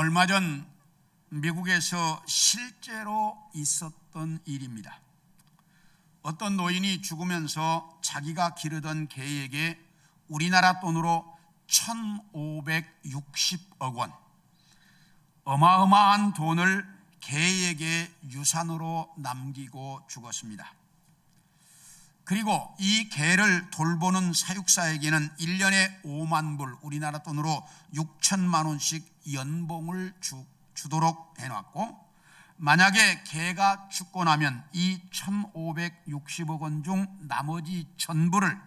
얼마 전 미국에서 실제로 있었던 일입니다. 어떤 노인이 죽으면서 자기가 기르던 개에게 우리나라 돈으로 1,560억 원, 어마어마한 돈을 개에게 유산으로 남기고 죽었습니다. 그리고 이 개를 돌보는 사육사에게는 1년에 5만 불, 우리나라 돈으로 6천만 원씩 연봉을 주도록 해놨고, 만약에 개가 죽고 나면 이 1,560억 원 중 나머지 전부를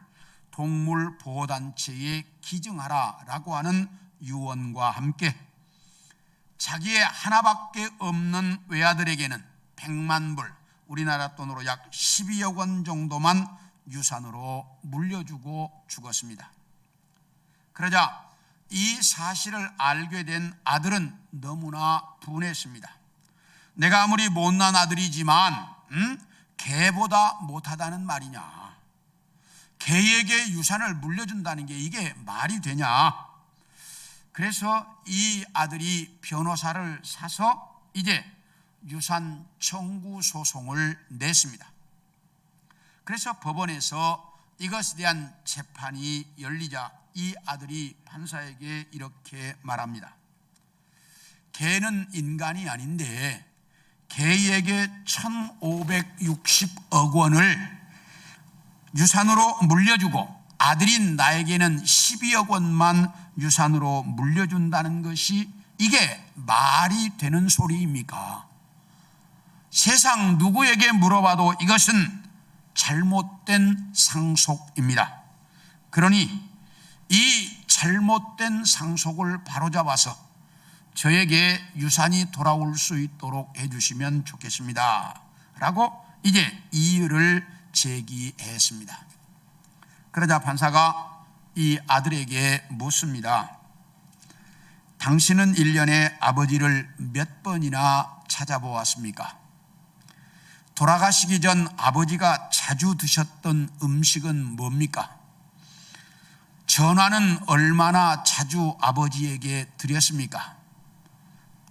동물보호단체에 기증하라라고 하는 유언과 함께 자기의 하나밖에 없는 외아들에게는 100만 불, 우리나라 돈으로 약 12억 원 정도만 유산으로 물려주고 죽었습니다. 그러자 이 사실을 알게 된 아들은 너무나 분했습니다. 내가 아무리 못난 아들이지만 개보다 못하다는 말이냐, 개에게 유산을 물려준다는 게 이게 말이 되냐. 그래서 이 아들이 변호사를 사서 이제 유산 청구 소송을 냈습니다. 그래서 법원에서 이것에 대한 재판이 열리자 이 아들이 판사에게 이렇게 말합니다. 개는 인간이 아닌데 개에게 1,560억 원을 유산으로 물려주고 아들인 나에게는 12억 원만 유산으로 물려준다는 것이 이게 말이 되는 소리입니까? 세상 누구에게 물어봐도 이것은 잘못된 상속입니다. 그러니 이 잘못된 상속을 바로잡아서 저에게 유산이 돌아올 수 있도록 해주시면 좋겠습니다 라고 이제 이의를 제기했습니다. 그러자 판사가 이 아들에게 묻습니다. 당신은 1년에 아버지를 몇 번이나 찾아보았습니까? 돌아가시기 전 아버지가 자주 드셨던 음식은 뭡니까? 전화는 얼마나 자주 아버지에게 드렸습니까?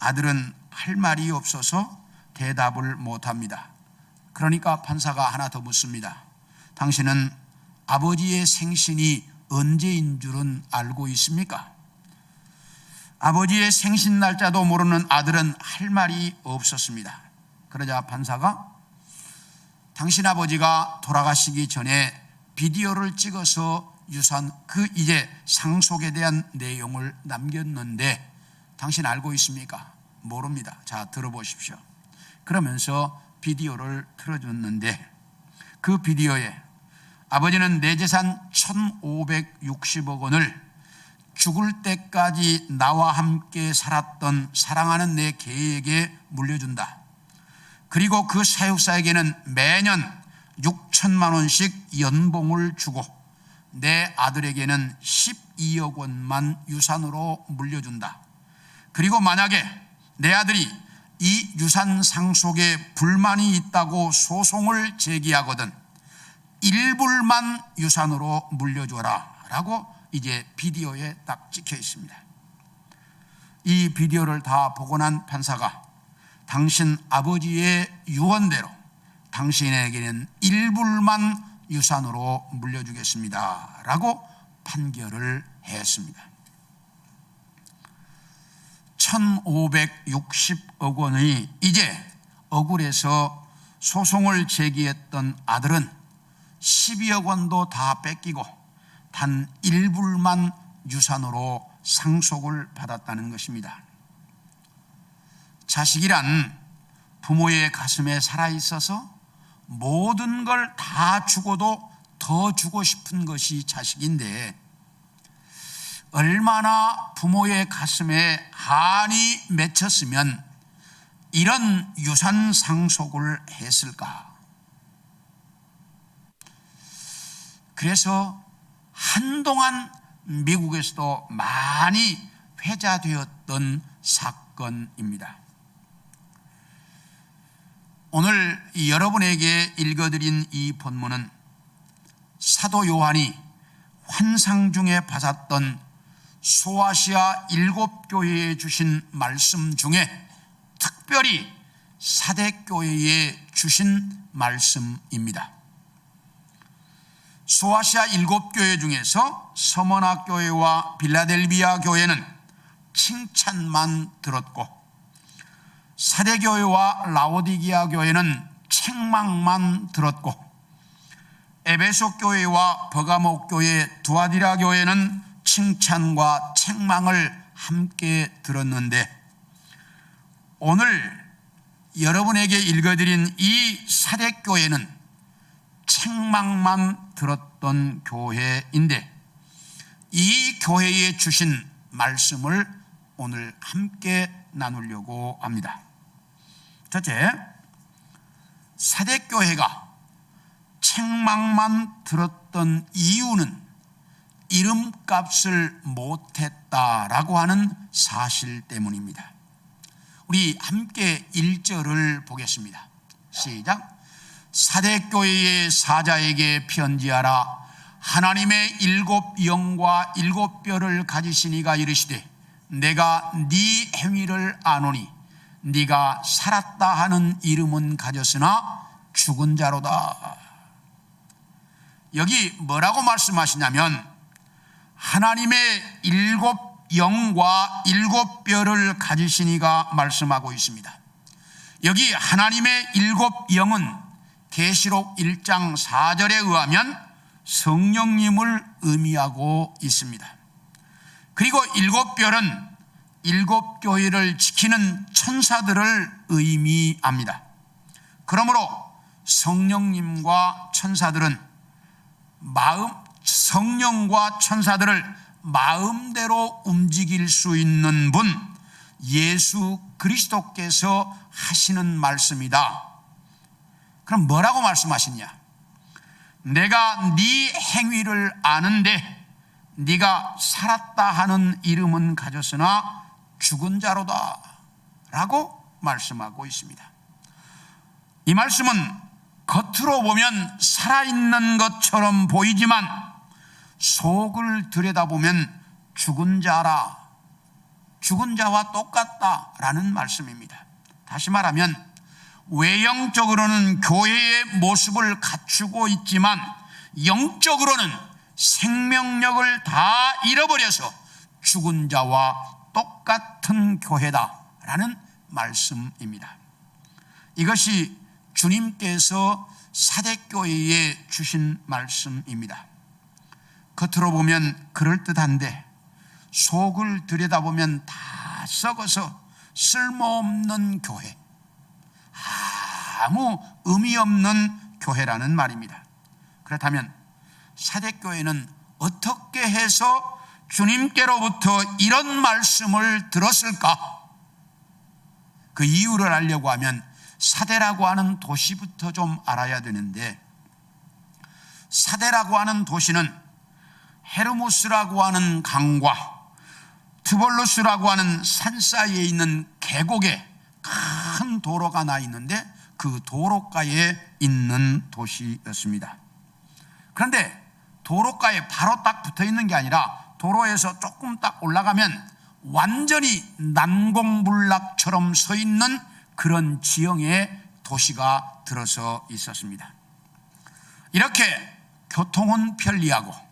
아들은 할 말이 없어서 대답을 못합니다. 그러니까 판사가 하나 더 묻습니다. 당신은 아버지의 생신이 언제인 줄은 알고 있습니까? 아버지의 생신 날짜도 모르는 아들은 할 말이 없었습니다. 그러자 판사가 당신 아버지가 돌아가시기 전에 비디오를 찍어서 유산 이제 상속에 대한 내용을 남겼는데 당신 알고 있습니까? 모릅니다. 자, 들어보십시오. 그러면서 비디오를 틀어줬는데 그 비디오에 아버지는 내 재산 1,560억 원을 죽을 때까지 나와 함께 살았던 사랑하는 내 개에게 물려준다. 그리고 그 사육사에게는 매년 6천만 원씩 연봉을 주고 내 아들에게는 12억 원만 유산으로 물려준다. 그리고 만약에 내 아들이 이 유산 상속에 불만이 있다고 소송을 제기하거든 1불만 유산으로 물려줘라 라고 이제 비디오에 딱 찍혀 있습니다. 이 비디오를 다 보고 난 판사가 당신 아버지의 유언대로 당신에게는 1불만 유산으로 물려주겠습니다 라고 판결을 했습니다. 1,560억 원이 이제 억울해서 소송을 제기했던 아들은 12억 원도 다 뺏기고 단 1불만 유산으로 상속을 받았다는 것입니다. 자식이란 부모의 가슴에 살아있어서 모든 걸 다 주고도 더 주고 싶은 것이 자식인데 얼마나 부모의 가슴에 한이 맺혔으면 이런 유산 상속을 했을까? 그래서 한동안 미국에서도 많이 회자되었던 사건입니다. 오늘 여러분에게 읽어드린 이 본문은 사도 요한이 환상 중에 받았던 소아시아 7교회에 주신 말씀 중에 특별히 사대교회에 주신 말씀입니다. 소아시아 7교회 중에서 서머나 교회와 빌라델비아 교회는 칭찬만 들었고, 사대교회와 라오디게아 교회는 책망만 들었고, 에베소 교회와 버가모 교회, 두아디라 교회는 칭찬과 책망을 함께 들었는데, 오늘 여러분에게 읽어드린 이 사대교회는 책망만 들었던 교회인데, 이 교회에 주신 말씀을 오늘 함께 나누려고 합니다. 첫째, 사대교회가 책망만 들었던 이유는 이름값을 못했다라고 하는 사실 때문입니다. 우리 함께 1절을 보겠습니다. 시작. 사대교회의 사자에게 편지하라. 하나님의 7 영과 7 뼈를 가지신 이가 이르시되, 내가 네 행위를 아노니 네가 살았다 하는 이름은 가졌으나 죽은 자로다. 여기 뭐라고 말씀하시냐면, 하나님의 7 영과 7 뼈를 가지신 이가 말씀하고 있습니다. 여기 하나님의 7 영은 계시록 1장 4절에 의하면 성령님을 의미하고 있습니다. 그리고 7 뼈는 7 교회를 지키는 천사들을 의미합니다. 그러므로 성령과 천사들을 마음대로 움직일 수 있는 분, 예수 그리스도께서 하시는 말씀이다. 그럼 뭐라고 말씀하시냐? 내가 네 행위를 아는데 네가 살았다 하는 이름은 가졌으나 죽은 자로다 라고 말씀하고 있습니다. 이 말씀은 겉으로 보면 살아있는 것처럼 보이지만 속을 들여다보면 죽은 자라, 죽은 자와 똑같다라는 말씀입니다. 다시 말하면 외형적으로는 교회의 모습을 갖추고 있지만 영적으로는 생명력을 다 잃어버려서 죽은 자와 똑같은 교회다라는 말씀입니다. 이것이 주님께서 사대교회에 주신 말씀입니다. 겉으로 보면 그럴듯한데 속을 들여다보면 다 썩어서 쓸모없는 교회, 아무 의미 없는 교회라는 말입니다. 그렇다면 사대교회는 어떻게 해서 주님께로부터 이런 말씀을 들었을까? 그 이유를 알려고 하면 사대라고 하는 도시부터 좀 알아야 되는데, 사대라고 하는 도시는 헤르모스라고 하는 강과 트볼루스라고 하는 산 사이에 있는 계곡에 큰 도로가 나 있는데 그 도로가에 있는 도시였습니다. 그런데 도로가에 바로 딱 붙어 있는 게 아니라 도로에서 조금 딱 올라가면 완전히 난공불락처럼 서 있는 그런 지형의 도시가 들어서 있었습니다. 이렇게 교통은 편리하고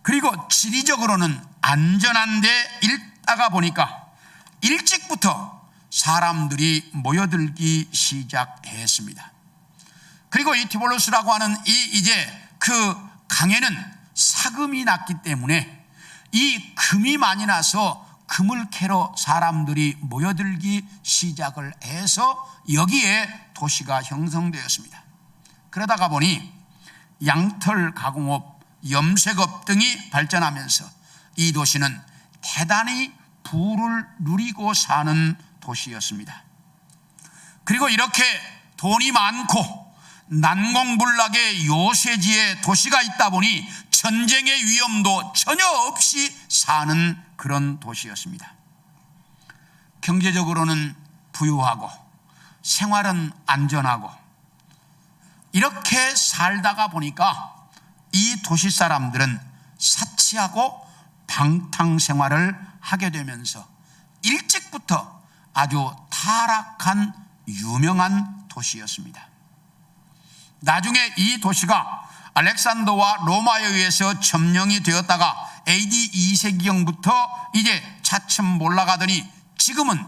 그리고 지리적으로는 안전한 데 있다가 보니까 일찍부터 사람들이 모여들기 시작했습니다. 그리고 이 티볼루스라고 하는 이제 그 강에는 사금이 났기 때문에 이 금이 많이 나서 금을 캐러 사람들이 모여들기 시작을 해서 여기에 도시가 형성되었습니다. 그러다가 보니 양털 가공업, 염색업 등이 발전하면서 이 도시는 대단히 부를 누리고 사는 도시였습니다. 그리고 이렇게 돈이 많고 난공불락의 요새지에 도시가 있다 보니 전쟁의 위험도 전혀 없이 사는 그런 도시였습니다. 경제적으로는 부유하고 생활은 안전하고 이렇게 살다가 보니까 이 도시 사람들은 사치하고 방탕 생활을 하게 되면서 일찍부터 아주 타락한 유명한 도시였습니다. 나중에 이 도시가 알렉산더와 로마에 의해서 점령이 되었다가 AD 2세기경부터 이제 차츰 올라가더니 지금은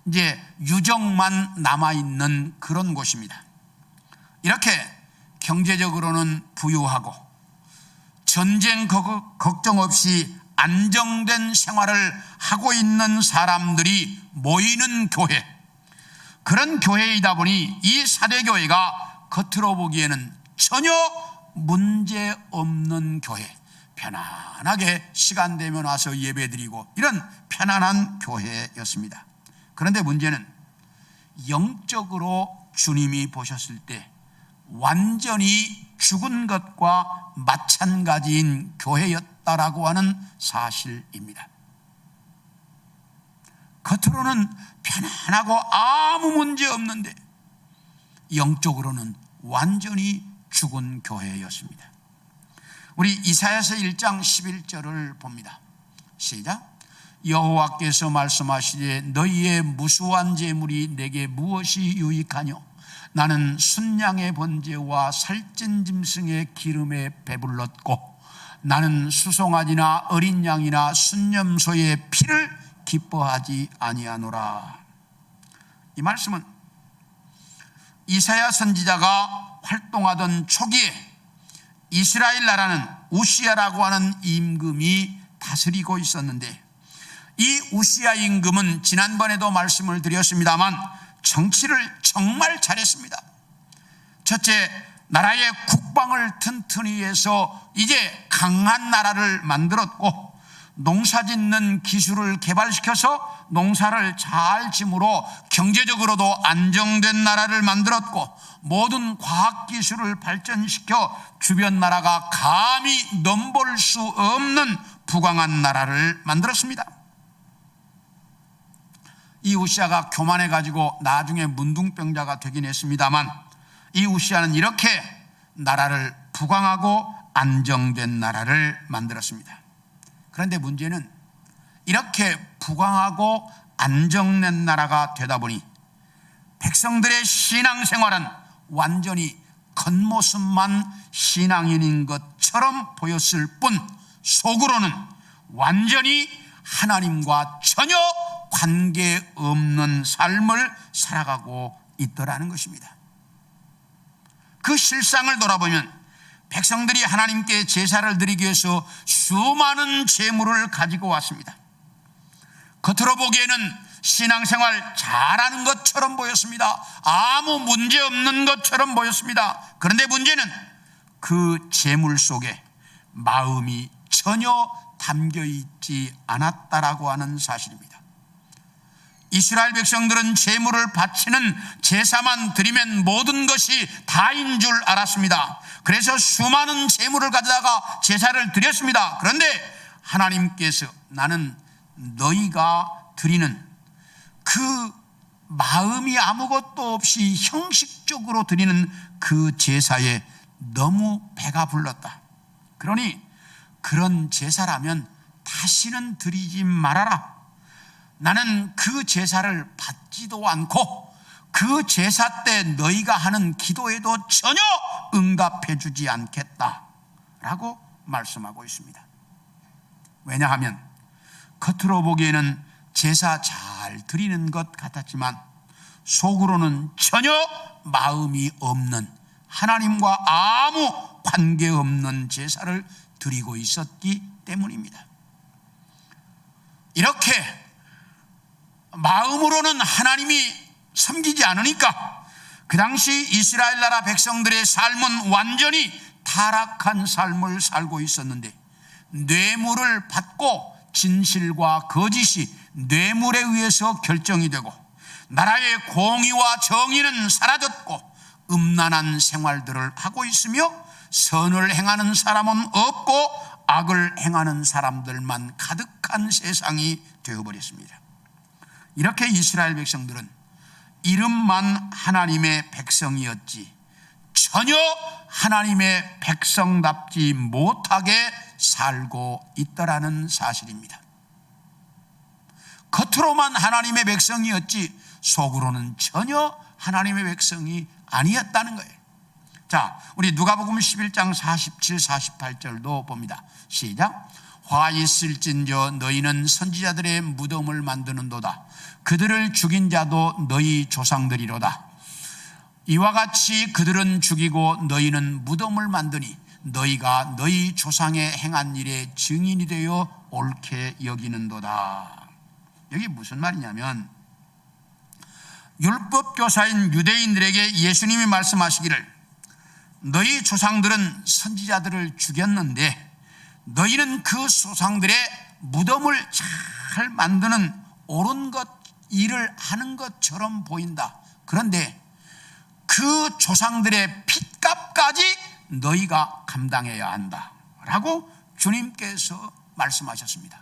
이제 유적만 남아있는 그런 곳입니다. 이렇게 경제적으로는 부유하고 전쟁 걱정 없이 안정된 생활을 하고 있는 사람들이 모이는 교회, 그런 교회이다 보니 이 사대교회가 겉으로 보기에는 전혀 문제 없는 교회, 편안하게 시간 되면 와서 예배드리고 이런 편안한 교회였습니다. 그런데 문제는 영적으로 주님이 보셨을 때 완전히 죽은 것과 마찬가지인 교회였다라고 하는 사실입니다. 겉으로는 편안하고 아무 문제 없는데 영적으로는 완전히 죽은 교회였습니다. 우리 이사야서 1장 11절을 봅니다. 시작. 여호와께서 말씀하시되 너희의 무수한 재물이 내게 무엇이 유익하뇨? 나는 순양의 번제와 살찐 짐승의 기름에 배불렀고 나는 수송아지나 어린 양이나 순념소의 피를 기뻐하지 아니하노라. 이 말씀은 이사야 선지자가 활동하던 초기에 이스라엘 나라는 우시야라고 하는 임금이 다스리고 있었는데, 이 우시야 임금은 지난번에도 말씀을 드렸습니다만 정치를 정말 잘했습니다. 첫째, 나라의 국방을 튼튼히 해서 이제 강한 나라를 만들었고, 농사짓는 기술을 개발시켜서 농사를 잘 짐으로 경제적으로도 안정된 나라를 만들었고, 모든 과학기술을 발전시켜 주변 나라가 감히 넘볼 수 없는 부강한 나라를 만들었습니다. 이 우시야가 교만해가지고 나중에 문둥병자가 되긴 했습니다만, 이 우시야는 이렇게 나라를 부강하고 안정된 나라를 만들었습니다. 그런데 문제는 이렇게 부강하고 안정된 나라가 되다 보니 백성들의 신앙생활은 완전히 겉모습만 신앙인인 것처럼 보였을 뿐 속으로는 완전히 하나님과 전혀 관계없는 삶을 살아가고 있더라는 것입니다. 그 실상을 돌아보면 백성들이 하나님께 제사를 드리기 위해서 수많은 재물을 가지고 왔습니다. 겉으로 보기에는 신앙생활 잘하는 것처럼 보였습니다. 아무 문제 없는 것처럼 보였습니다. 그런데 문제는 그 재물 속에 마음이 전혀 담겨있지 않았다라고 하는 사실입니다. 이스라엘 백성들은 제물을 바치는 제사만 드리면 모든 것이 다인 줄 알았습니다. 그래서 수많은 제물을 가져다가 제사를 드렸습니다. 그런데 하나님께서 나는 너희가 드리는 그 마음이 아무것도 없이 형식적으로 드리는 그 제사에 너무 배가 불렀다. 그러니 그런 제사라면 다시는 드리지 말아라. 나는 그 제사를 받지도 않고 그 제사 때 너희가 하는 기도에도 전혀 응답해 주지 않겠다라고 말씀하고 있습니다. 왜냐하면 겉으로 보기에는 제사 잘 드리는 것 같았지만 속으로는 전혀 마음이 없는, 하나님과 아무 관계없는 제사를 드리고 있었기 때문입니다. 이렇게 마음으로는 하나님이 섬기지 않으니까 그 당시 이스라엘 나라 백성들의 삶은 완전히 타락한 삶을 살고 있었는데, 뇌물을 받고 진실과 거짓이 뇌물에 의해서 결정이 되고 나라의 공의와 정의는 사라졌고 음란한 생활들을 하고 있으며 선을 행하는 사람은 없고 악을 행하는 사람들만 가득한 세상이 되어버렸습니다. 이렇게 이스라엘 백성들은 이름만 하나님의 백성이었지 전혀 하나님의 백성답지 못하게 살고 있더라는 사실입니다. 겉으로만 하나님의 백성이었지 속으로는 전혀 하나님의 백성이 아니었다는 거예요. 자, 우리 누가복음 11장 47, 48절도 봅니다. 시작. 화 있을진저 너희는 선지자들의 무덤을 만드는도다. 그들을 죽인 자도 너희 조상들이로다. 이와 같이 그들은 죽이고 너희는 무덤을 만드니 너희가 너희 조상의 행한 일의 증인이 되어 옳게 여기는도다. 여기 무슨 말이냐면 율법교사인 유대인들에게 예수님이 말씀하시기를 너희 조상들은 선지자들을 죽였는데 너희는 그 조상들의 무덤을 잘 만드는 옳은 것 일을 하는 것처럼 보인다. 그런데 그 조상들의 핏값까지 너희가 감당해야 한다 라고 주님께서 말씀하셨습니다.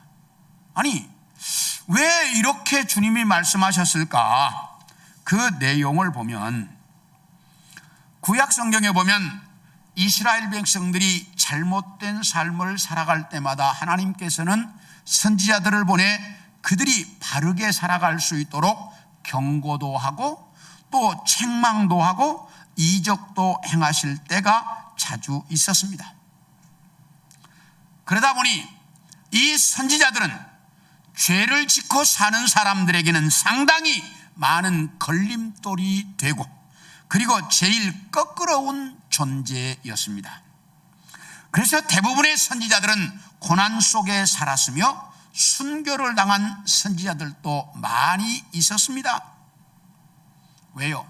아니, 왜 이렇게 주님이 말씀하셨을까? 그 내용을 보면 구약 성경에 보면 이스라엘 백성들이 잘못된 삶을 살아갈 때마다 하나님께서는 선지자들을 보내 그들이 바르게 살아갈 수 있도록 경고도 하고 또 책망도 하고 이적도 행하실 때가 자주 있었습니다. 그러다 보니 이 선지자들은 죄를 짓고 사는 사람들에게는 상당히 많은 걸림돌이 되고 그리고 제일 거끄러운 존재였습니다. 그래서 대부분의 선지자들은 고난 속에 살았으며 순교를 당한 선지자들도 많이 있었습니다. 왜요?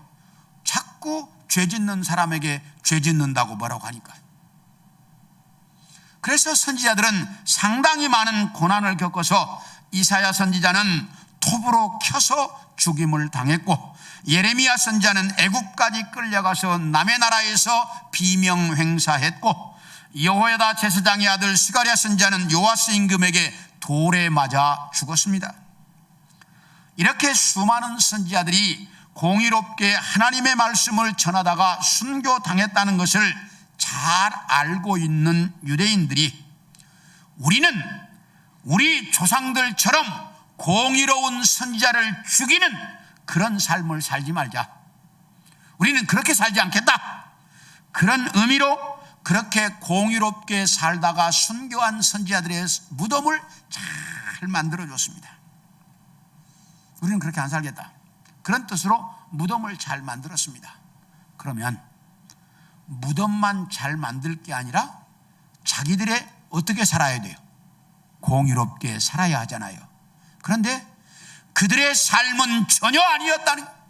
자꾸 죄 짓는 사람에게 죄 짓는다고 뭐라고 하니까. 그래서 선지자들은 상당히 많은 고난을 겪어서 이사야 선지자는 톱으로 켜서 죽임을 당했고 예레미야 선지자는 애국까지 끌려가서 남의 나라에서 비명 행사했고 여호야다 제사장의 아들 스가랴 선지자는 요아스 임금에게 돌에 맞아 죽었습니다. 이렇게 수많은 선지자들이 공의롭게 하나님의 말씀을 전하다가 순교당했다는 것을 잘 알고 있는 유대인들이 우리는 우리 조상들처럼 공의로운 선지자를 죽이는 그런 삶을 살지 말자. 우리는 그렇게 살지 않겠다. 그런 의미로 그렇게 공의롭게 살다가 순교한 선지자들의 무덤을 잘 만들어줬습니다. 우리는 그렇게 안 살겠다. 그런 뜻으로 무덤을 잘 만들었습니다. 그러면 무덤만 잘 만들 게 아니라 자기들의 어떻게 살아야 돼요? 공의롭게 살아야 하잖아요. 그런데 그들의 삶은 전혀 아니었다는 거예요.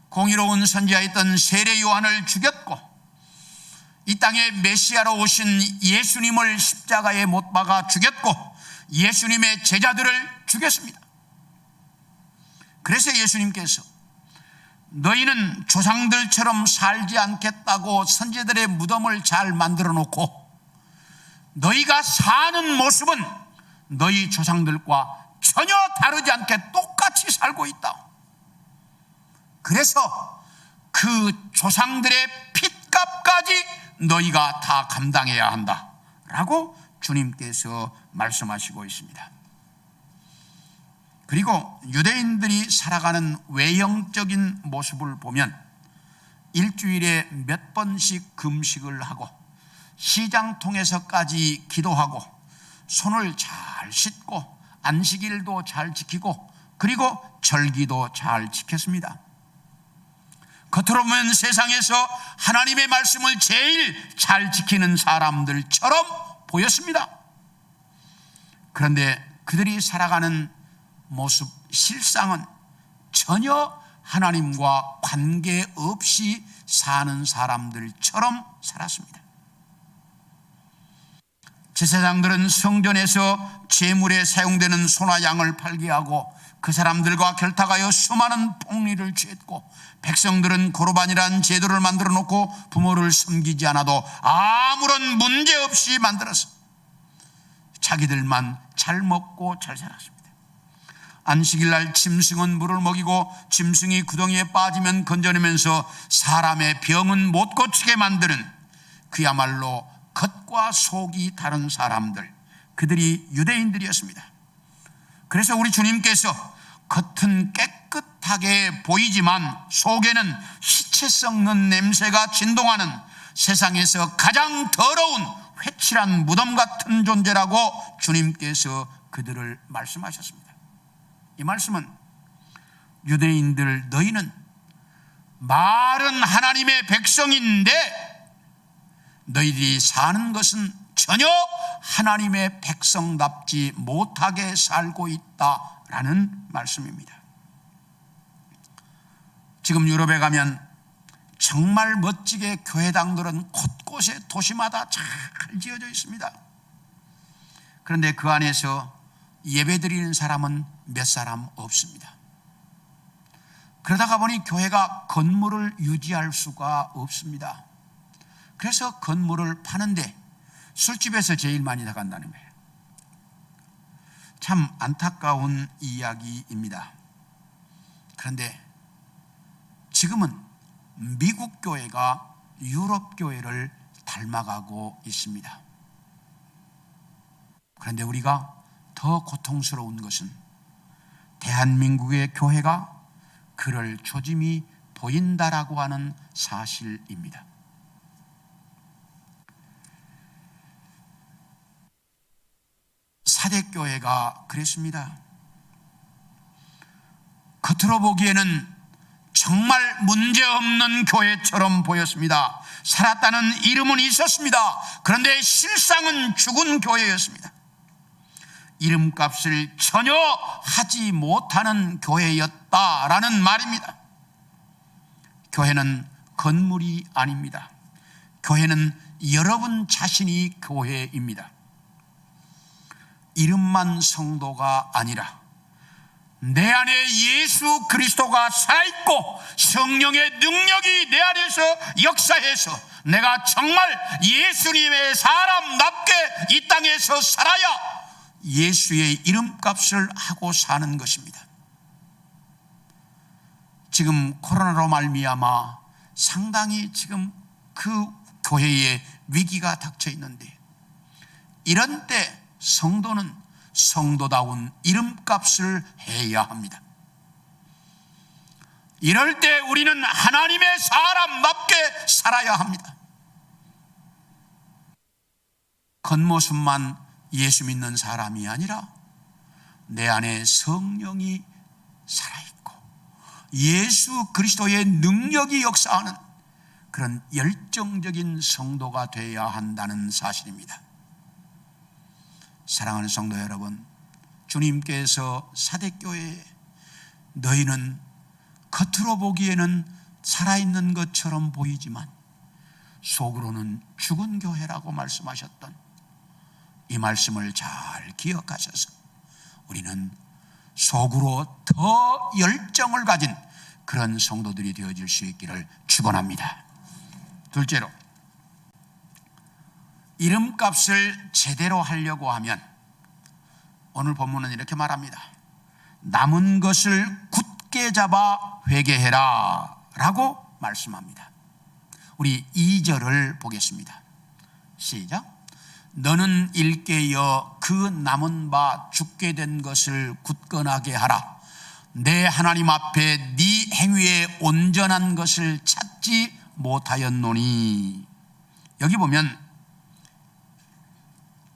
공의로운 선지자였던 세례 요한을 죽였고 이 땅에 메시아로 오신 예수님을 십자가에 못 박아 죽였고 예수님의 제자들을 죽였습니다. 그래서 예수님께서 너희는 조상들처럼 살지 않겠다고 선지자들의 무덤을 잘 만들어 놓고 너희가 사는 모습은 너희 조상들과 전혀 다르지 않게 똑같이 살고 있다. 그래서 그 조상들의 핏값까지 너희가 다 감당해야 한다 라고 주님께서 말씀하시고 있습니다. 그리고 유대인들이 살아가는 외형적인 모습을 보면 일주일에 몇 번씩 금식을 하고 시장통에서까지 기도하고 손을 잘 씻고 안식일도 잘 지키고 그리고 절기도 잘 지켰습니다. 겉으로 보면 세상에서 하나님의 말씀을 제일 잘 지키는 사람들처럼 보였습니다. 그런데 그들이 살아가는 모습 실상은 전혀 하나님과 관계없이 사는 사람들처럼 살았습니다. 제사장들은 성전에서 제물에 사용되는 소나 양을 팔게 하고 그 사람들과 결탁하여 수많은 폭리를 취했고 백성들은 고르반이라는 제도를 만들어 놓고 부모를 섬기지 않아도 아무런 문제 없이 만들어서 자기들만 잘 먹고 잘 살았습니다. 안식일날 짐승은 물을 먹이고 짐승이 구덩이에 빠지면 건져내면서 사람의 병은 못 고치게 만드는 그야말로 겉과 속이 다른 사람들, 그들이 유대인들이었습니다. 그래서 우리 주님께서 겉은 깨끗하게 보이지만 속에는 시체 썩는 냄새가 진동하는 세상에서 가장 더러운 회칠한 무덤 같은 존재라고 주님께서 그들을 말씀하셨습니다. 이 말씀은 유대인들, 너희는 말은 하나님의 백성인데 너희들이 사는 것은 전혀 하나님의 백성답지 못하게 살고 있다라는 말씀입니다. 지금 유럽에 가면 정말 멋지게 교회당들은 곳곳에 도시마다 잘 지어져 있습니다. 그런데 그 안에서 예배드리는 사람은 몇 사람 없습니다. 그러다가 보니 교회가 건물을 유지할 수가 없습니다. 그래서 건물을 파는데 술집에서 제일 많이 나간다는 거예요. 참 안타까운 이야기입니다. 그런데 지금은 미국 교회가 유럽 교회를 닮아가고 있습니다. 그런데 우리가 더 고통스러운 것은 대한민국의 교회가 그럴 조짐이 보인다라고 하는 사실입니다. 사대교회가 그랬습니다. 겉으로 보기에는 정말 문제없는 교회처럼 보였습니다. 살았다는 이름은 있었습니다. 그런데 실상은 죽은 교회였습니다. 이름값을 전혀 하지 못하는 교회였다라는 말입니다. 교회는 건물이 아닙니다. 교회는 여러분 자신이 교회입니다. 이름만 성도가 아니라 내 안에 예수 그리스도가 살아있고 성령의 능력이 내 안에서 역사해서 내가 정말 예수님의 사람답게 이 땅에서 살아야 예수의 이름값을 하고 사는 것입니다. 지금 코로나로 말미암아 상당히 지금 그 교회에 위기가 닥쳐 있는데, 이런 때 성도는 성도다운 이름값을 해야 합니다. 이럴 때 우리는 하나님의 사람답게 살아야 합니다. 겉모습만 예수 믿는 사람이 아니라 내 안에 성령이 살아있고 예수 그리스도의 능력이 역사하는 그런 열정적인 성도가 되어야 한다는 사실입니다. 사랑하는 성도 여러분, 주님께서 사대교회에 너희는 겉으로 보기에는 살아있는 것처럼 보이지만 속으로는 죽은 교회라고 말씀하셨던 이 말씀을 잘 기억하셔서 우리는 속으로 더 열정을 가진 그런 성도들이 되어질 수 있기를 축원합니다. 둘째로, 이름값을 제대로 하려고 하면 오늘 본문은 이렇게 말합니다. 남은 것을 굳게 잡아 회개해라 라고 말씀합니다. 우리 2절을 보겠습니다. 시작. 너는 일깨어 그 남은 바 죽게 된 것을 굳건하게 하라. 내 하나님 앞에 네 행위에 온전한 것을 찾지 못하였노니. 여기 보면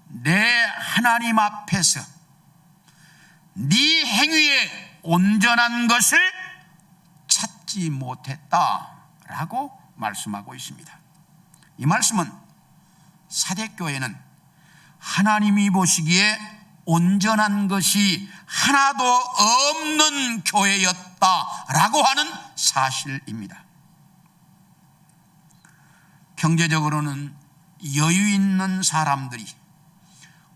내 하나님 앞에서 네 행위에 온전한 것을 찾지 못했다라고 말씀하고 있습니다. 이 말씀은 사대교회는 하나님이 보시기에 온전한 것이 하나도 없는 교회였다라고 하는 사실입니다. 경제적으로는 여유 있는 사람들이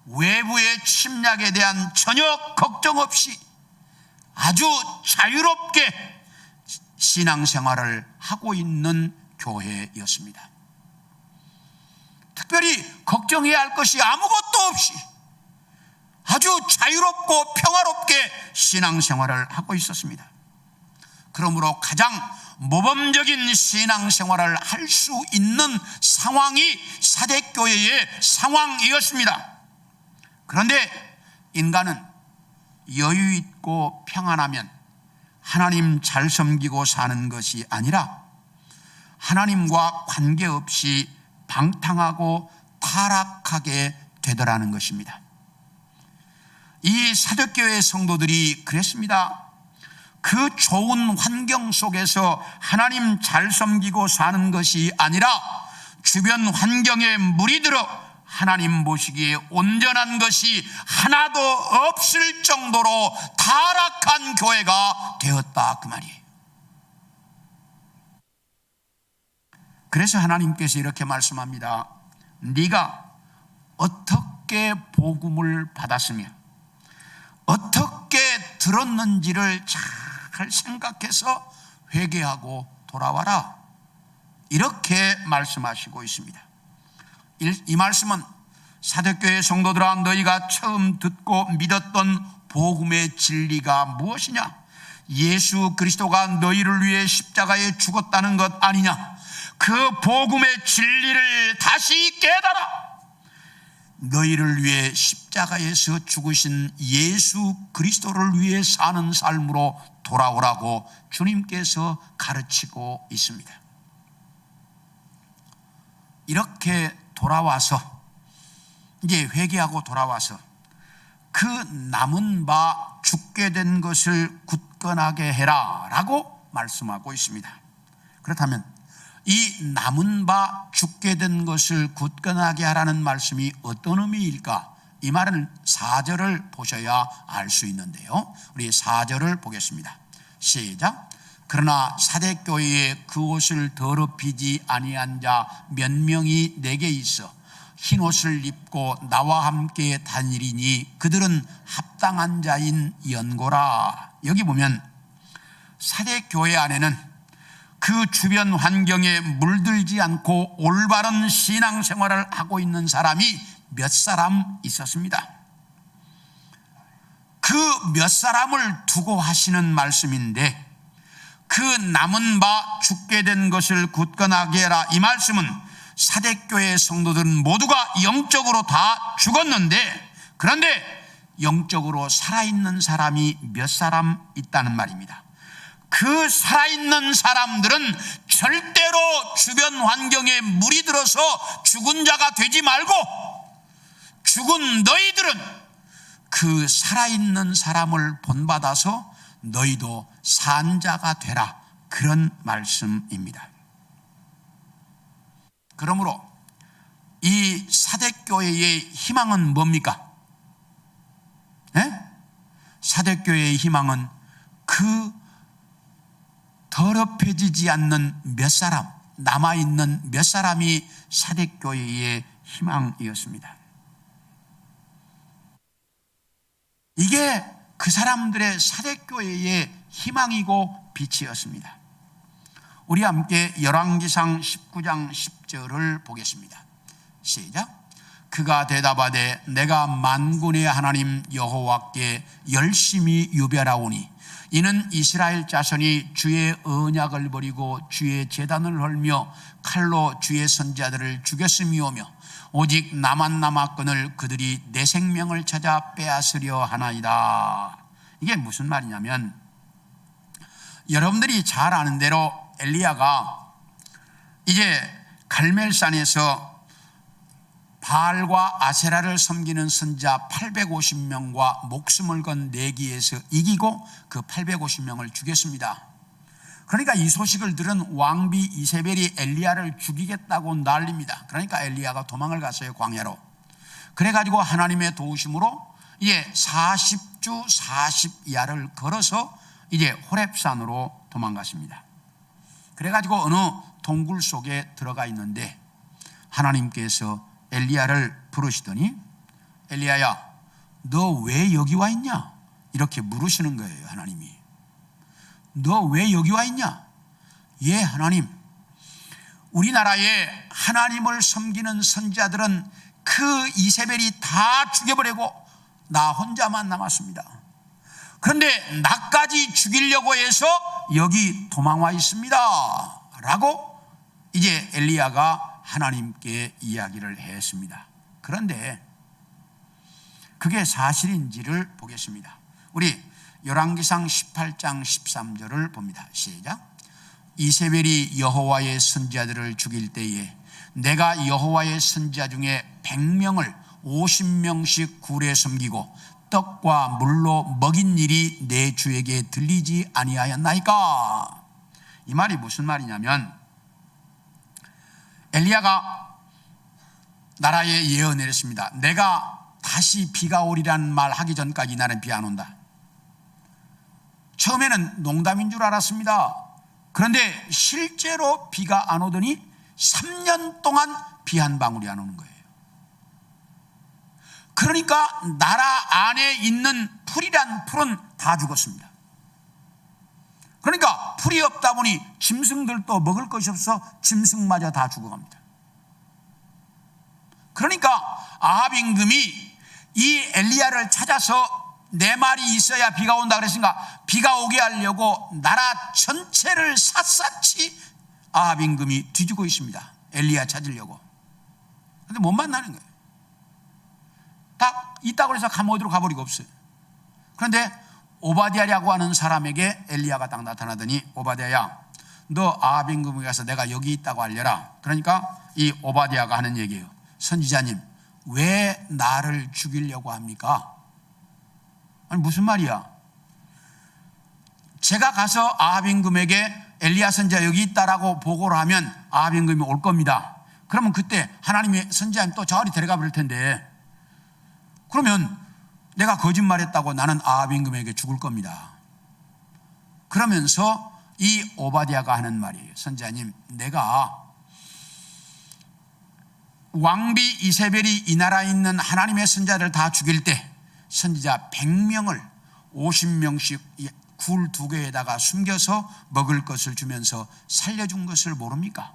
외부의 침략에 대한 전혀 걱정 없이 아주 자유롭게 신앙생활을 하고 있는 교회였습니다. 특별히 걱정해야 할 것이 아무것도 없이 아주 자유롭고 평화롭게 신앙생활을 하고 있었습니다. 그러므로 가장 모범적인 신앙생활을 할 수 있는 상황이 사대교회의 상황이었습니다. 그런데 인간은 여유 있고 평안하면 하나님 잘 섬기고 사는 것이 아니라 하나님과 관계없이 방탕하고 타락하게 되더라는 것입니다. 이 사대교회 성도들이 그랬습니다. 그 좋은 환경 속에서 하나님 잘 섬기고 사는 것이 아니라 주변 환경에 물이 들어 하나님 보시기에 온전한 것이 하나도 없을 정도로 타락한 교회가 되었다, 그 말이에요. 그래서 하나님께서 이렇게 말씀합니다. 네가 어떻게 복음을 받았으며 어떻게 들었는지를 잘 생각해서 회개하고 돌아와라, 이렇게 말씀하시고 있습니다. 이 말씀은 사대교회 성도들아, 너희가 처음 듣고 믿었던 복음의 진리가 무엇이냐? 예수 그리스도가 너희를 위해 십자가에 죽었다는 것 아니냐? 그 복음의 진리를 다시 깨달아 너희를 위해 십자가에서 죽으신 예수 그리스도를 위해 사는 삶으로 돌아오라고 주님께서 가르치고 있습니다. 이렇게 돌아와서 이제 회개하고 돌아와서 그 남은 바 죽게 된 것을 굳건하게 해라 라고 말씀하고 있습니다. 그렇다면 이 남은 바 죽게 된 것을 굳건하게 하라는 말씀이 어떤 의미일까? 이 말은 4절을 보셔야 알 수 있는데요, 우리 4절을 보겠습니다. 시작. 그러나 사대교회에 그 옷을 더럽히지 아니한 자 몇 명이 내게 있어 흰옷을 입고 나와 함께 다니리니 그들은 합당한 자인 연고라. 여기 보면 사대교회 안에는 그 주변 환경에 물들지 않고 올바른 신앙생활을 하고 있는 사람이 몇 사람 있었습니다. 그 몇 사람을 두고 하시는 말씀인데, 그 남은 바 죽게 된 것을 굳건하게 해라, 이 말씀은 사대교회 성도들은 모두가 영적으로 다 죽었는데, 그런데 영적으로 살아있는 사람이 몇 사람 있다는 말입니다. 그 살아있는 사람들은 절대로 주변 환경에 물이 들어서 죽은 자가 되지 말고, 죽은 너희들은 그 살아있는 사람을 본받아서 너희도 산 자가 되라, 그런 말씀입니다. 그러므로 이 사대교회의 희망은 뭡니까? 사대교회의 희망은 그 더럽혀지지 않는 몇 사람, 남아있는 몇 사람이 사대교회의 희망이었습니다. 이게 그 사람들의 사대교회의 희망이고 빛이었습니다. 우리 함께 열왕기상 19장 10절을 보겠습니다. 시작. 그가 대답하되 내가 만군의 하나님 여호와께 열심히 유별하오니 이는 이스라엘 자손이 주의 언약을 버리고 주의 제단을 헐며 칼로 주의 선지자들을 죽였음이오며 오직 나만 남았거늘 그들이 내 생명을 찾아 빼앗으려 하나이다. 이게 무슨 말이냐면, 여러분들이 잘 아는 대로 엘리야가 이제 갈멜산에서 바알과 아세라를 섬기는 선지자 850명과 목숨을 건 내기에서 이기고 그 850명을 죽였습니다. 그러니까 이 소식을 들은 왕비 이세벨이 엘리야를 죽이겠다고 난립니다. 그러니까 엘리야가 도망을 갔어요, 광야로. 그래가지고 하나님의 도우심으로 이제 40주 40야를 걸어서 이제 호렙산으로 도망갔습니다. 그래가지고 어느 동굴 속에 들어가 있는데 하나님께서 엘리야를 부르시더니, 엘리야야, 너 왜 여기 와 있냐? 이렇게 물으시는 거예요, 하나님이. 너 왜 여기 와 있냐? 예, 하나님. 우리나라에 하나님을 섬기는 선지자들은 그 이세벨이 다 죽여버리고 나 혼자만 남았습니다. 그런데 나까지 죽이려고 해서 여기 도망와 있습니다 라고 이제 엘리야가 하나님께 이야기를 했습니다. 그런데 그게 사실인지를 보겠습니다. 우리 열왕기상 18장 13절을 봅니다. 시작. 이세벨이 여호와의 선지자들을 죽일 때에 내가 여호와의 선지자 중에 100명을 50명씩 굴에 숨기고 떡과 물로 먹인 일이 내 주에게 들리지 아니하였나이까. 이 말이 무슨 말이냐면 엘리야가 나라에 예언을 했습니다. 내가 다시 비가 오리란 말 하기 전까지 나는 비 안 온다. 처음에는 농담인 줄 알았습니다. 그런데 실제로 비가 안 오더니 3년 동안 비 한 방울이 안 오는 거예요. 그러니까 나라 안에 있는 풀이란 풀은 다 죽었습니다. 그러니까 풀이 없다 보니 짐승들도 먹을 것이 없어 짐승마저 다 죽어갑니다. 그러니까 아합 임금이 이 엘리야를 찾아서 내 말이 있어야 비가 온다 그랬으니까 비가 오게 하려고 나라 전체를 샅샅이 아합 임금이 뒤지고 있습니다. 엘리야 찾으려고. 그런데 못 만나는 거예요. 딱 있다고 해서 가면 어디로 가버리고 없어요. 그런데 오바댜라고 하는 사람에게 엘리야가 딱 나타나더니 오바댜야, 너 아합 임금에게 가서 내가 여기 있다고 알려라. 그러니까 이 오바댜가 하는 얘기예요. 선지자님, 왜 나를 죽이려고 합니까? 아니 무슨 말이야? 제가 가서 아합 임금에게 엘리야 선지자 여기 있다라고 보고를 하면 아합 임금이 올 겁니다. 그러면 그때 하나님의 선지자님 또 저리 데려가 버릴 텐데, 그러면 내가 거짓말했다고 나는 아합 임금에게 죽을 겁니다. 그러면서 이 오바댜가 하는 말이에요. 선지자님, 내가 왕비 이세벨이 이 나라에 있는 하나님의 선지자를 다 죽일 때 선지자 100명을 50명씩 굴 2개에다가 숨겨서 먹을 것을 주면서 살려준 것을 모릅니까?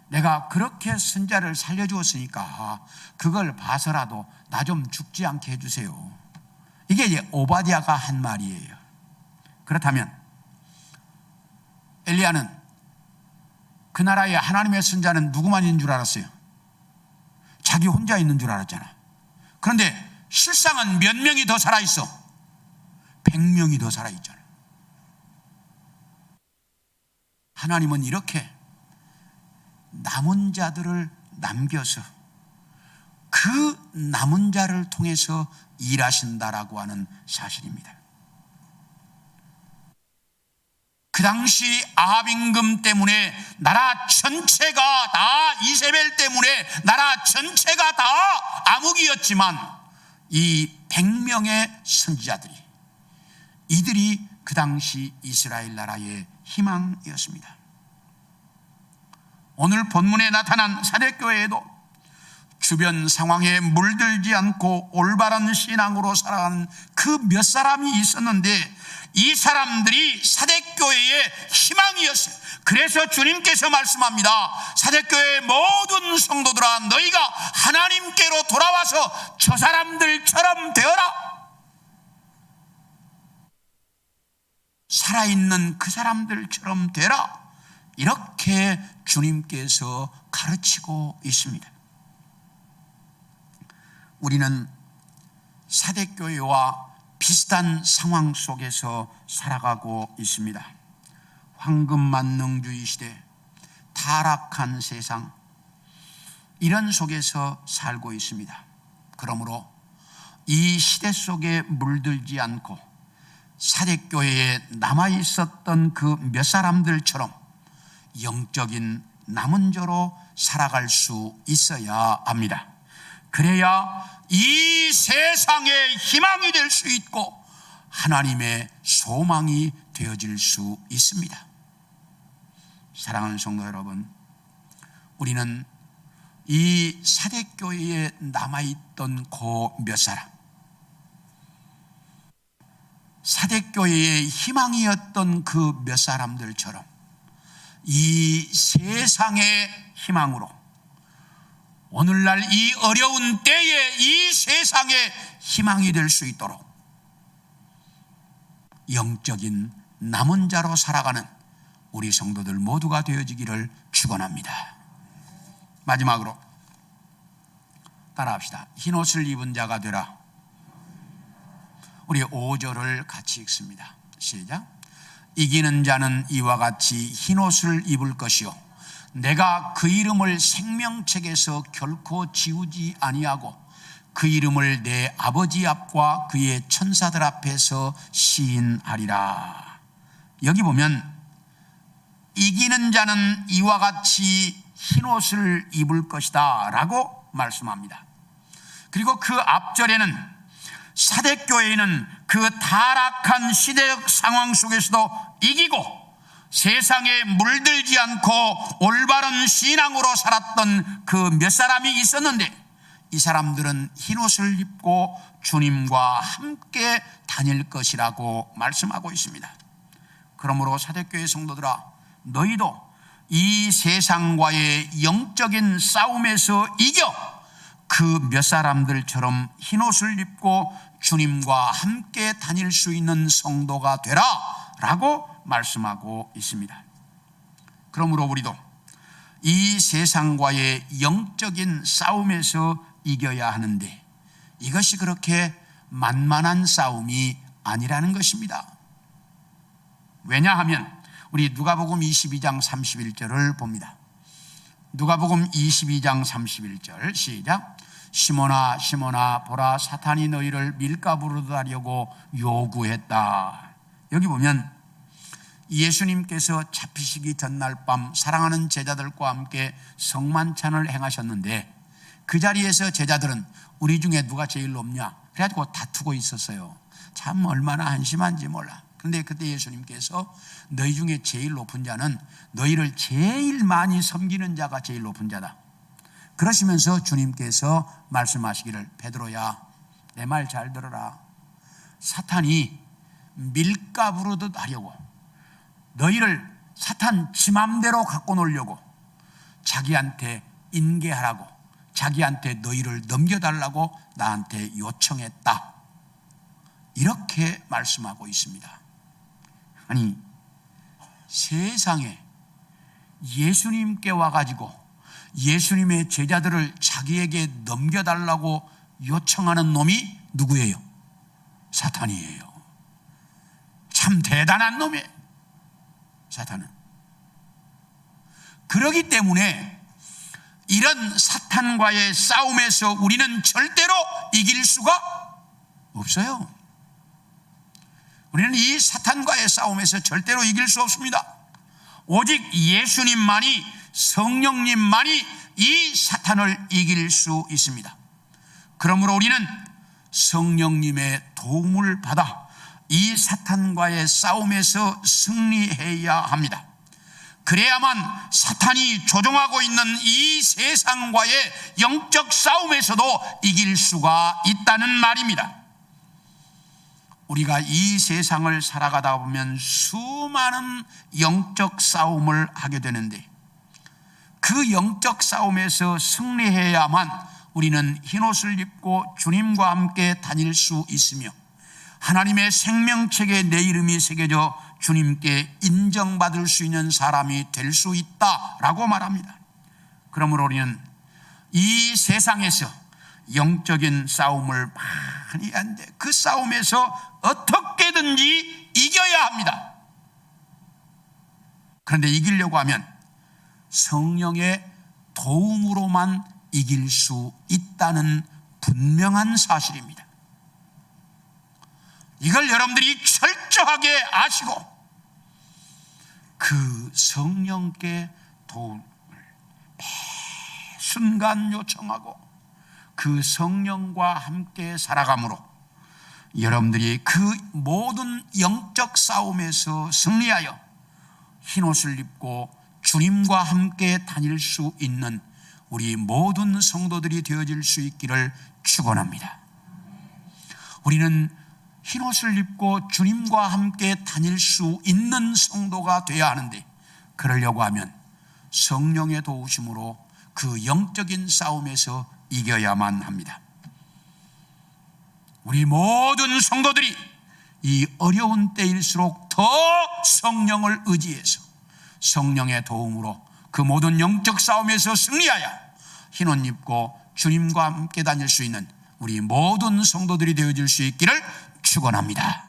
내가 그렇게 선지자를 살려주었으니까 그걸 봐서라도 나 좀 죽지 않게 해주세요. 이게 이제 오바댜가 한 말이에요. 그렇다면 엘리야는 그 나라에 하나님의 선지자는 누구만 있는 줄 알았어요? 자기 혼자 있는 줄 알았잖아. 그런데 실상은 몇 명이 더 살아있어? 100명이 더 살아있잖아. 하나님은 이렇게 남은 자들을 남겨서 그 남은 자를 통해서 일하신다라고 하는 사실입니다. 그 당시 아합 임금 때문에 나라 전체가 다, 이세벨 때문에 나라 전체가 다 암흑이었지만 이 100명의 선지자들이, 이들이 그 당시 이스라엘 나라의 희망이었습니다. 오늘 본문에 나타난 사대교회에도 주변 상황에 물들지 않고 올바른 신앙으로 살아가는 그 몇 사람이 있었는데 이 사람들이 사대교회의 희망이었어요. 그래서 주님께서 말씀합니다. 사대교회의 모든 성도들아, 너희가 하나님께로 돌아와서 저 사람들처럼 되어라. 살아있는 그 사람들처럼 되라. 이렇게 주님께서 가르치고 있습니다. 우리는 사대교회와 비슷한 상황 속에서 살아가고 있습니다. 황금만능주의 시대, 타락한 세상, 이런 속에서 살고 있습니다. 그러므로 이 시대 속에 물들지 않고 사대교회에 남아있었던 그 몇 사람들처럼 영적인 남은 자로 살아갈 수 있어야 합니다. 그래야 이 세상의 희망이 될 수 있고 하나님의 소망이 되어질 수 있습니다. 사랑하는 성도 여러분, 우리는 이 사대교회에 남아있던 그 몇 사람, 사대교회의 희망이었던 그 몇 사람들처럼 이 세상의 희망으로 오늘날 이 어려운 때에 이 세상에 희망이 될 수 있도록 영적인 남은 자로 살아가는 우리 성도들 모두가 되어지기를 축원합니다. 마지막으로 따라합시다. 흰옷을 입은 자가 되라. 우리 5절을 같이 읽습니다. 시작. 이기는 자는 이와 같이 흰옷을 입을 것이요 내가 그 이름을 생명책에서 결코 지우지 아니하고 그 이름을 내 아버지 앞과 그의 천사들 앞에서 시인하리라. 여기 보면 이기는 자는 이와 같이 흰옷을 입을 것이다 라고 말씀합니다. 그리고 그 앞절에는 사대교회는 그 타락한 시대적 상황 속에서도 이기고 세상에 물들지 않고 올바른 신앙으로 살았던 그 몇 사람이 있었는데 이 사람들은 흰옷을 입고 주님과 함께 다닐 것이라고 말씀하고 있습니다. 그러므로 사대교회 성도들아, 너희도 이 세상과의 영적인 싸움에서 이겨 그 몇 사람들처럼 흰옷을 입고 주님과 함께 다닐 수 있는 성도가 되라 라고 말씀하고 있습니다. 그러므로 우리도 이 세상과의 영적인 싸움에서 이겨야 하는데 이것이 그렇게 만만한 싸움이 아니라는 것입니다. 왜냐하면 우리 누가복음 22장 31절을 봅니다. 누가복음 22장 31절 시작. 시몬아 시몬아 보라 사탄이 너희를 밀가부로 하려고 요구했다. 여기 보면 예수님께서 잡히시기 전날 밤 사랑하는 제자들과 함께 성만찬을 행하셨는데 그 자리에서 제자들은 우리 중에 누가 제일 높냐 그래가지고 다투고 있었어요. 참 얼마나 한심한지 몰라. 그런데 그때 예수님께서 너희 중에 제일 높은 자는 너희를 제일 많이 섬기는 자가 제일 높은 자다. 그러시면서 주님께서 말씀하시기를 베드로야 내 말 잘 들어라. 사탄이 밀가부르듯 하려고 너희를 사탄 지 맘대로 갖고 놀려고 자기한테 인계하라고 자기한테 너희를 넘겨달라고 나한테 요청했다. 이렇게 말씀하고 있습니다. 아니 세상에 예수님께 와가지고 예수님의 제자들을 자기에게 넘겨달라고 요청하는 놈이 누구예요? 사탄이에요. 참 대단한 놈이에요, 사탄은. 그렇기 때문에 이런 사탄과의 싸움에서 우리는 절대로 이길 수가 없어요. 우리는 이 사탄과의 싸움에서 절대로 이길 수 없습니다. 오직 예수님만이 성령님만이 이 사탄을 이길 수 있습니다. 그러므로 우리는 성령님의 도움을 받아 이 사탄과의 싸움에서 승리해야 합니다. 그래야만 사탄이 조종하고 있는 이 세상과의 영적 싸움에서도 이길 수가 있다는 말입니다. 우리가 이 세상을 살아가다 보면 수많은 영적 싸움을 하게 되는데 그 영적 싸움에서 승리해야만 우리는 흰옷을 입고 주님과 함께 다닐 수 있으며 하나님의 생명책에 내 이름이 새겨져 주님께 인정받을 수 있는 사람이 될 수 있다라고 말합니다. 그러므로 우리는 이 세상에서 영적인 싸움을 많이 하는데 그 싸움에서 어떻게든지 이겨야 합니다. 그런데 이기려고 하면 성령의 도움으로만 이길 수 있다는 분명한 사실입니다. 이걸 여러분들이 철저하게 아시고 그 성령께 도움을 매 순간 요청하고 그 성령과 함께 살아감으로 여러분들이 그 모든 영적 싸움에서 승리하여 흰옷을 입고 주님과 함께 다닐 수 있는 우리 모든 성도들이 되어질 수 있기를 축원합니다. 우리는 흰옷을 입고 주님과 함께 다닐 수 있는 성도가 되어야 하는데 그러려고 하면 성령의 도우심으로 그 영적인 싸움에서 이겨야만 합니다. 우리 모든 성도들이 이 어려운 때일수록 더 성령을 의지해서 성령의 도움으로 그 모든 영적 싸움에서 승리하여 흰옷 입고 주님과 함께 다닐 수 있는 우리 모든 성도들이 되어질 수 있기를 축원합니다.